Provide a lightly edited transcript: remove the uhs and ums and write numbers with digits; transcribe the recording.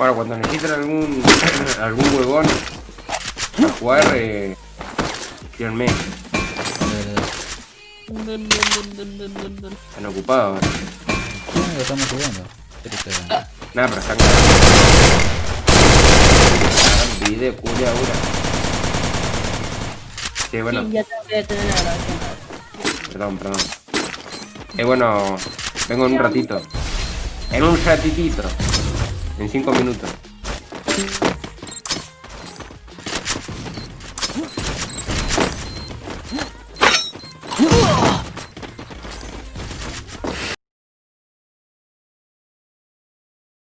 Bueno, cuando necesiten algún huevón a jugar, escríbanme. Están ocupados ahora. Sí, lo estamos jugando. Nada, pero están grabando video, culia, ahora. Sí, bueno. Sí, ya tengo que detener la grabación. Perdón. Bueno, vengo en un ratito. En un ratitito. En 5 minutos.